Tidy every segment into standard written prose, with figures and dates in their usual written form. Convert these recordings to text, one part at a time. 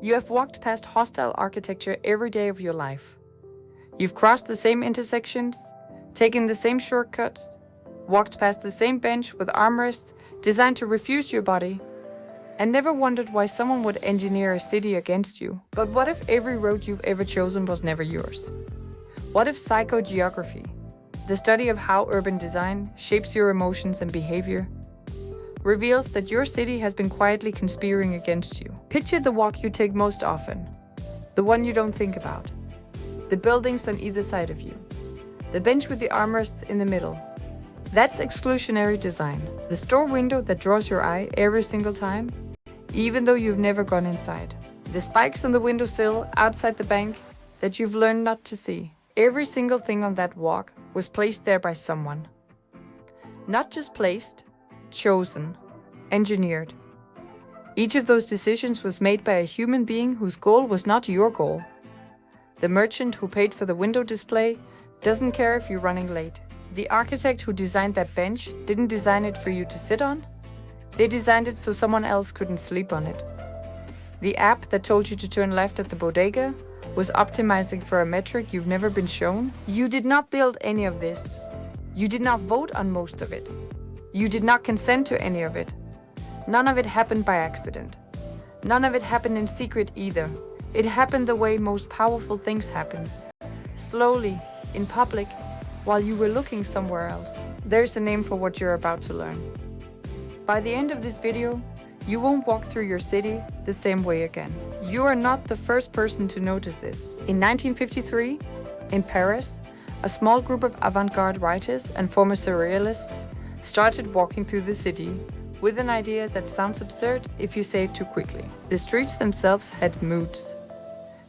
You have walked past hostile architecture every day of your life. You've crossed the same intersections, taken the same shortcuts, walked past the same bench with armrests designed to refuse your body, and never wondered why someone would engineer a city against you. But what if every road you've ever chosen was never yours? What if psychogeography, the study of how urban design shapes your emotions and behavior, reveals that your city has been quietly conspiring against you? Picture the walk you take most often, the one you don't think about, the buildings on either side of you, the bench with the armrests in the middle. That's exclusionary design, the store window that draws your eye every single time, even though you've never gone inside. The spikes on the windowsill outside the bank that you've learned not to see. Every single thing on that walk was placed there by someone. Not just placed, chosen, engineered. Each of those decisions was made by a human being whose goal was not your goal. The merchant who paid for the window display doesn't care if you're running late. The architect who designed that bench didn't design it for you to sit on. They designed it so someone else couldn't sleep on it. The app that told you to turn left at the bodega was optimizing for a metric you've never been shown. You did not build any of this. You did not vote on most of it. You did not consent to any of it. None of it happened by accident. None of it happened in secret either. It happened the way most powerful things happen. Slowly, in public, while you were looking somewhere else. There's a name for what you're about to learn. By the end of this video, you won't walk through your city the same way again. You are not the first person to notice this. In 1953, in Paris, a small group of avant-garde writers and former surrealists started walking through the city with an idea that sounds absurd if you say it too quickly. The streets themselves had moods.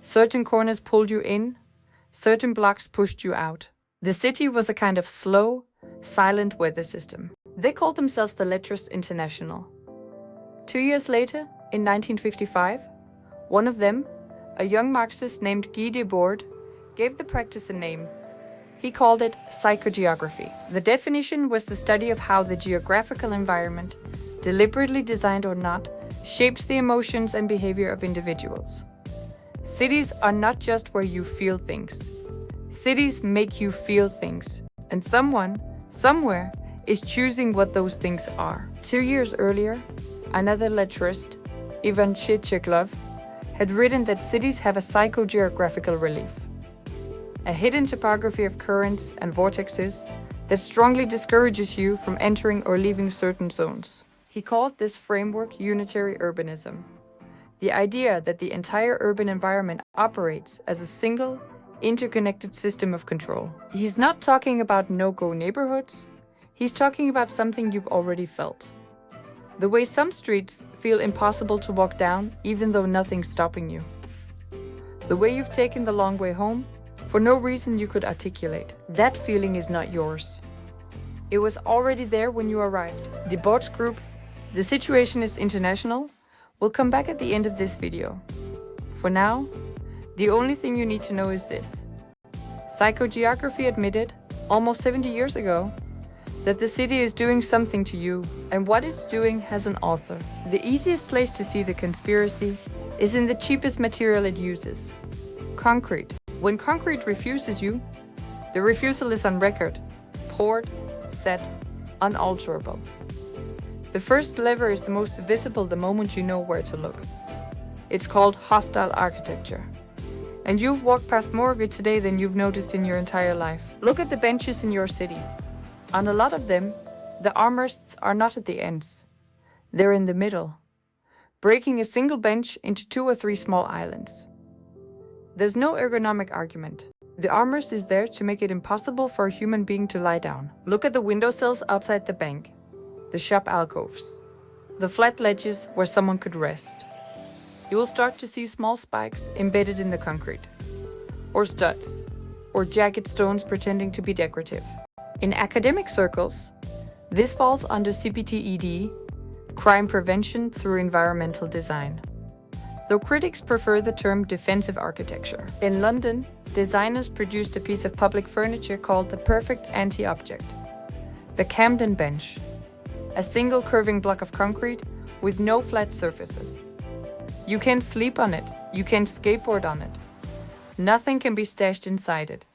Certain corners pulled you in, certain blocks pushed you out. The city was a kind of slow, silent weather system. They called themselves the Leaderless International. 2 years later, in 1955, one of them, a young Marxist named Guy Debord, gave the practice a name. He called it psychogeography. The definition was the study of how the geographical environment, deliberately designed or not, shapes the emotions and behavior of individuals. Cities are not just where you feel things. Cities make you feel things, and someone, somewhere, is choosing what those things are. 2 years earlier, another letterist, Ivan Chicheklov, had written that cities have a psychogeographical relief, a hidden topography of currents and vortexes that strongly discourages you from entering or leaving certain zones. He called this framework unitary urbanism, the idea that the entire urban environment operates as a single, interconnected system of control. He's not talking about no-go neighborhoods. He's talking about something you've already felt. The way some streets feel impossible to walk down even though nothing's stopping you. The way you've taken the long way home for no reason you could articulate. That feeling is not yours. It was already there when you arrived. Debord's group, the Situationist International, will come back at the end of this video. For now, the only thing you need to know is this. Psychogeography admitted, almost 70 years ago, that the city is doing something to you, and what it's doing has an author. The easiest place to see the conspiracy is in the cheapest material it uses: concrete. When concrete refuses you, the refusal is on record, poured, set, unalterable. The first lever is the most visible the moment you know where to look. It's called hostile architecture. And you've walked past more of it today than you've noticed in your entire life. Look at the benches in your city. On a lot of them, the armrests are not at the ends. They're in the middle, breaking a single bench into 2 or 3 small islands. There's no ergonomic argument. The armrest is there to make it impossible for a human being to lie down. Look at the windowsills outside the bank, the shop alcoves, the flat ledges where someone could rest. You will start to see small spikes embedded in the concrete, or studs, or jagged stones pretending to be decorative. In academic circles, this falls under CPTED, crime prevention through environmental design, though critics prefer the term defensive architecture. In London, designers produced a piece of public furniture called the perfect anti-object, the Camden bench, a single curving block of concrete with no flat surfaces. You can't sleep on it. You can't skateboard on it. Nothing can be stashed inside it.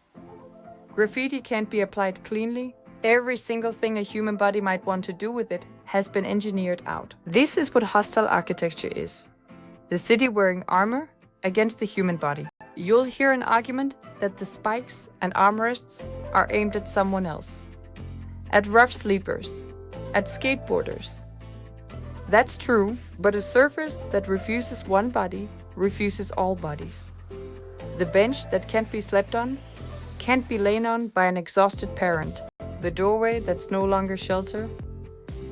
Graffiti can't be applied cleanly. Every single thing a human body might want to do with it has been engineered out. This is what hostile architecture is. The city wearing armor against the human body. You'll hear an argument that the spikes and armrests are aimed at someone else. At rough sleepers. At skateboarders. That's true, but a surface that refuses one body refuses all bodies. The bench that can't be slept on can't be lain on by an exhausted parent. The doorway that's no longer shelter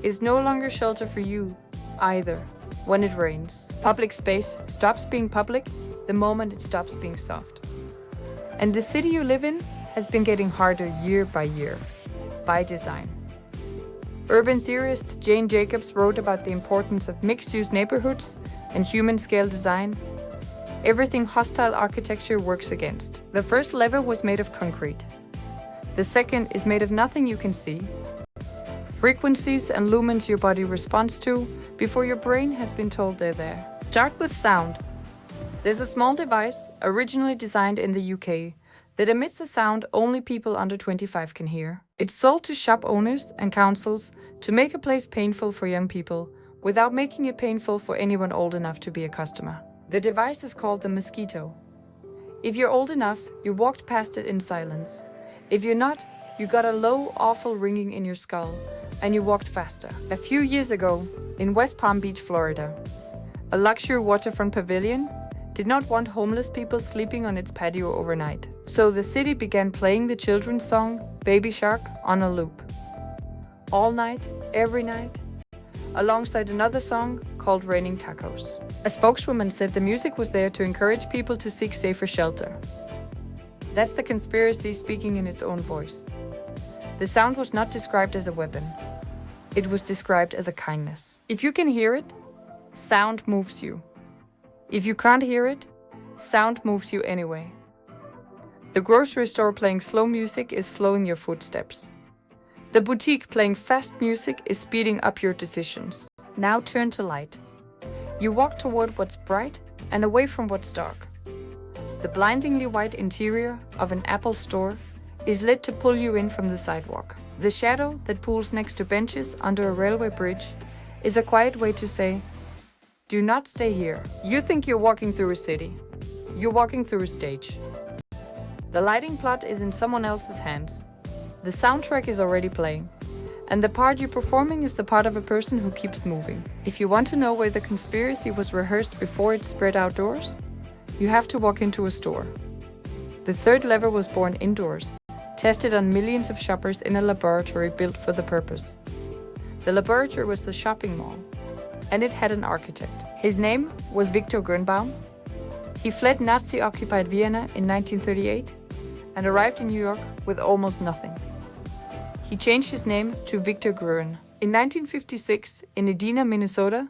is no longer shelter for you either when it rains. Public space stops being public the moment it stops being soft. And the city you live in has been getting harder year by year, by design. Urban theorist Jane Jacobs wrote about the importance of mixed-use neighborhoods and human-scale design. Everything hostile architecture works against. The first lever was made of concrete. The second is made of nothing you can see. Frequencies and lumens your body responds to before your brain has been told they're there. Start with sound. There's a small device, originally designed in the UK, that emits a sound only people under 25 can hear. It's sold to shop owners and councils to make a place painful for young people without making it painful for anyone old enough to be a customer. The device is called the Mosquito. If you're old enough, you walked past it in silence. If you're not, you got a low, awful ringing in your skull, and you walked faster. A few years ago, in West Palm Beach, Florida, a luxury waterfront pavilion did not want homeless people sleeping on its patio overnight. So the city began playing the children's song, Baby Shark, on a loop. All night, every night, alongside another song called Raining Tacos. A spokeswoman said the music was there to encourage people to seek safer shelter. That's the conspiracy speaking in its own voice. The sound was not described as a weapon. It was described as a kindness. If you can hear it, sound moves you. If you can't hear it, sound moves you anyway. The grocery store playing slow music is slowing your footsteps. The boutique playing fast music is speeding up your decisions. Now turn to light. You walk toward what's bright and away from what's dark. The blindingly white interior of an Apple store is lit to pull you in from the sidewalk. The shadow that pools next to benches under a railway bridge is a quiet way to say, do not stay here. You think you're walking through a city. You're walking through a stage. The lighting plot is in someone else's hands. The soundtrack is already playing. And the part you're performing is the part of a person who keeps moving. If you want to know where the conspiracy was rehearsed before it spread outdoors, you have to walk into a store. The third lever was born indoors, tested on millions of shoppers in a laboratory built for the purpose. The laboratory was the shopping mall, and it had an architect. His name was Victor Gruen. He fled Nazi-occupied Vienna in 1938 and arrived in New York with almost nothing. He changed his name to Victor Gruen. In 1956, in Edina, Minnesota,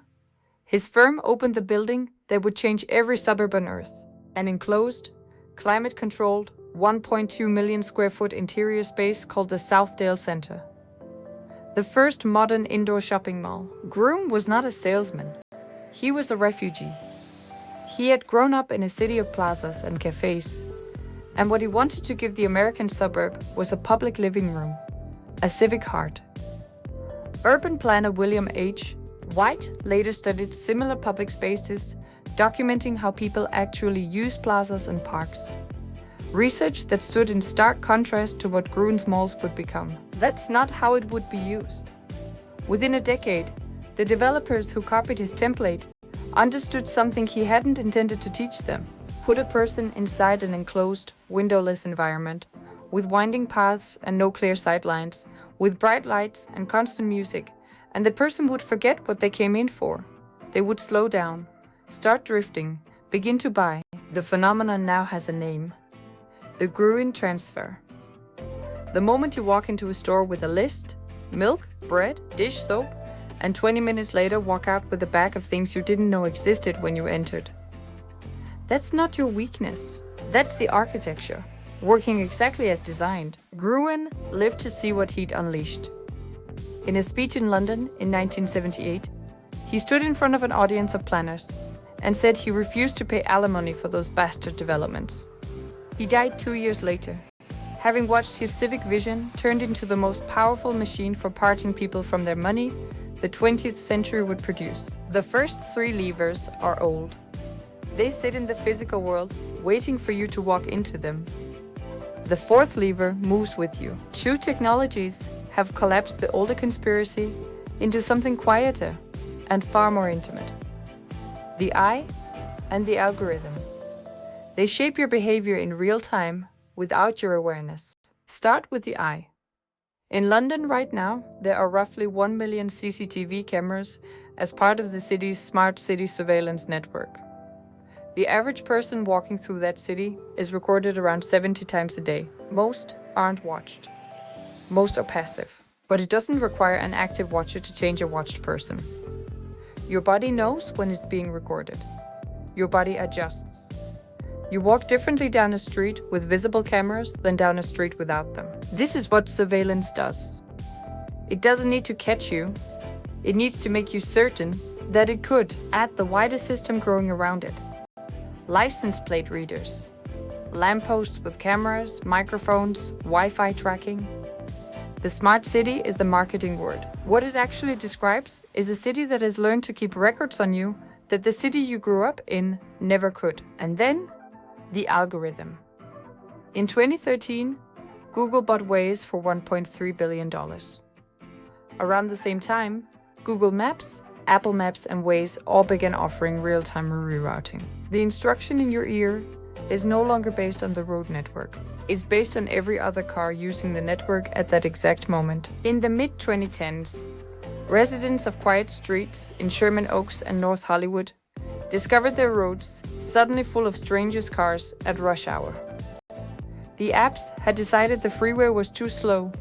his firm opened the building that would change every suburb on Earth, an enclosed, climate-controlled, 1.2 million square foot interior space called the Southdale Center. The first modern indoor shopping mall. Gruen was not a salesman. He was a refugee. He had grown up in a city of plazas and cafes, and what he wanted to give the American suburb was a public living room, a civic heart. Urban planner William H. White later studied similar public spaces, documenting how people actually use plazas and parks. Research that stood in stark contrast to what Gruen's malls would become. That's not how it would be used. Within a decade, the developers who copied his template understood something he hadn't intended to teach them. Put a person inside an enclosed, windowless environment, with winding paths and no clear sightlines, with bright lights and constant music, and the person would forget what they came in for. They would slow down, start drifting, begin to buy. The phenomenon now has a name. The Gruen transfer. The moment you walk into a store with a list, milk, bread, dish soap, and 20 minutes later walk out with a bag of things you didn't know existed when you entered. That's not your weakness. That's the architecture, working exactly as designed. Gruen lived to see what he'd unleashed. In a speech in London in 1978, he stood in front of an audience of planners and said he refused to pay alimony for those bastard developments. He died 2 years later, having watched his civic vision turned into the most powerful machine for parting people from their money the 20th century would produce. The first 3 levers are old. They sit in the physical world, waiting for you to walk into them. The 4th lever moves with you. 2 technologies have collapsed the older conspiracy into something quieter and far more intimate. The eye and the algorithm. They shape your behavior in real time without your awareness. Start with the eye. In London right now, there are roughly 1 million CCTV cameras as part of the city's smart city surveillance network. The average person walking through that city is recorded around 70 times a day. Most aren't watched. Most are passive. But it doesn't require an active watcher to change a watched person. Your body knows when it's being recorded. Your body adjusts. You walk differently down a street with visible cameras than down a street without them. This is what surveillance does. It doesn't need to catch you. It needs to make you certain that it could at the wider system growing around it. License plate readers, lampposts with cameras, microphones, Wi-Fi tracking. The smart city is the marketing word. What it actually describes is a city that has learned to keep records on you that the city you grew up in never could. And then, the algorithm. In 2013, Google bought Waze for $1.3 billion. Around the same time, Google Maps, Apple Maps and Waze all began offering real-time rerouting. The instruction in your ear is no longer based on the road network. It's based on every other car using the network at that exact moment. In the mid-2010s, residents of quiet streets in Sherman Oaks and North Hollywood discovered their roads suddenly full of strangers' cars at rush hour. The apps had decided the freeway was too slow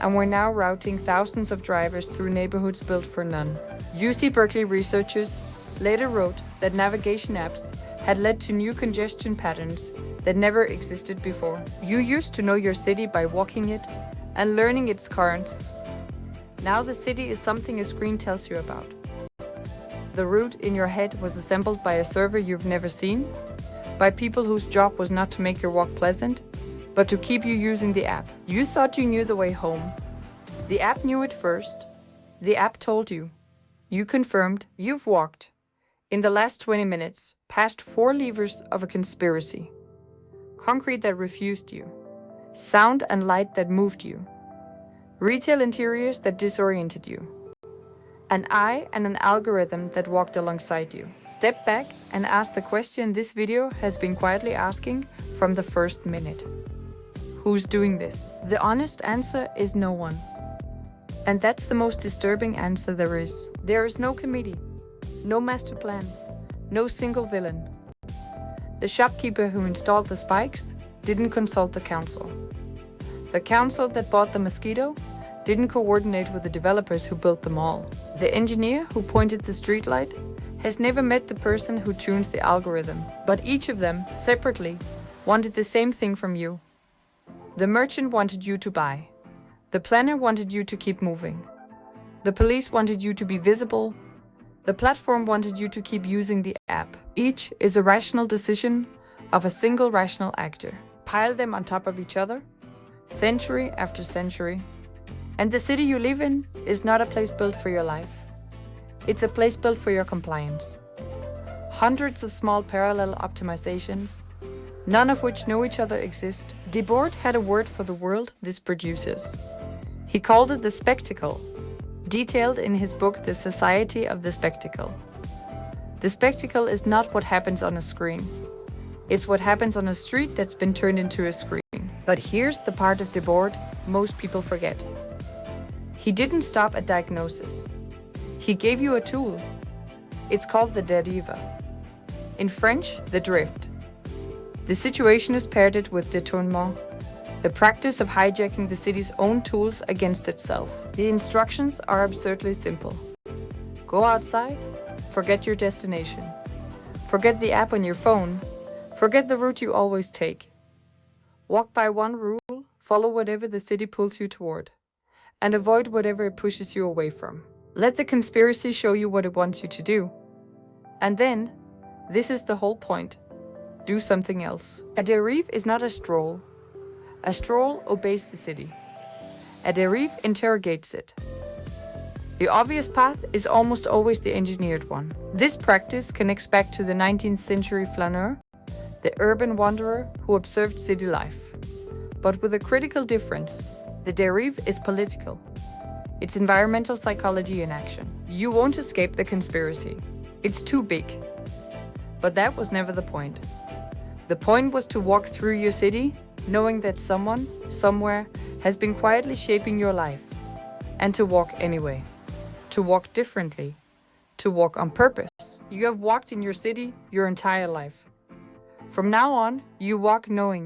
and were now routing thousands of drivers through neighborhoods built for none. UC Berkeley researchers later wrote that navigation apps had led to new congestion patterns that never existed before. You used to know your city by walking it and learning its currents. Now the city is something a screen tells you about. The route in your head was assembled by a server you've never seen, by people whose job was not to make your walk pleasant, but to keep you using the app. You thought you knew the way home. The app knew it first. The app told you. You confirmed you've walked, in the last 20 minutes, past 4 levers of a conspiracy. Concrete that refused you. Sound and light that moved you. Retail interiors that disoriented you. An eye and an algorithm that walked alongside you. Step back and ask the question this video has been quietly asking from the first minute. Who's doing this? The honest answer is no one. And that's the most disturbing answer there is. There is no committee, no master plan, no single villain. The shopkeeper who installed the spikes didn't consult the council. The council that bought the Mosquito didn't coordinate with the developers who built the mall. The engineer who pointed the streetlight has never met the person who tunes the algorithm. But each of them, separately, wanted the same thing from you. The merchant wanted you to buy. The planner wanted you to keep moving. The police wanted you to be visible. The platform wanted you to keep using the app. Each is a rational decision of a single rational actor. Pile them on top of each other, century after century. And the city you live in is not a place built for your life. It's a place built for your compliance. Hundreds of small parallel optimizations, none of which know each other, exist. Debord had a word for the world this produces. He called it the spectacle, detailed in his book The Society of the Spectacle. The spectacle is not what happens on a screen. It's what happens on a street that's been turned into a screen. But here's the part of Debord most people forget. He didn't stop at diagnosis. He gave you a tool. It's called the Dérive. In French, the drift. The Situationist paired it with détournement, the practice of hijacking the city's own tools against itself. The instructions are absurdly simple. Go outside, forget your destination. Forget the app on your phone, forget the route you always take. Walk by one rule, follow whatever the city pulls you toward, and avoid whatever it pushes you away from. Let the conspiracy show you what it wants you to do. And then, This is the whole point. Do something else. A dérive is not a stroll. A stroll obeys the city. A dérive interrogates it. The obvious path is almost always the engineered one. This practice connects back to the 19th century flaneur, the urban wanderer who observed city life. But with a critical difference. The dérive is political. It's environmental psychology in action. You won't escape the conspiracy. It's too big. But that was never the point. The point was to walk through your city, knowing that someone, somewhere, has been quietly shaping your life. And to walk anyway. To walk differently. To walk on purpose. You have walked in your city your entire life. From now on, you walk knowing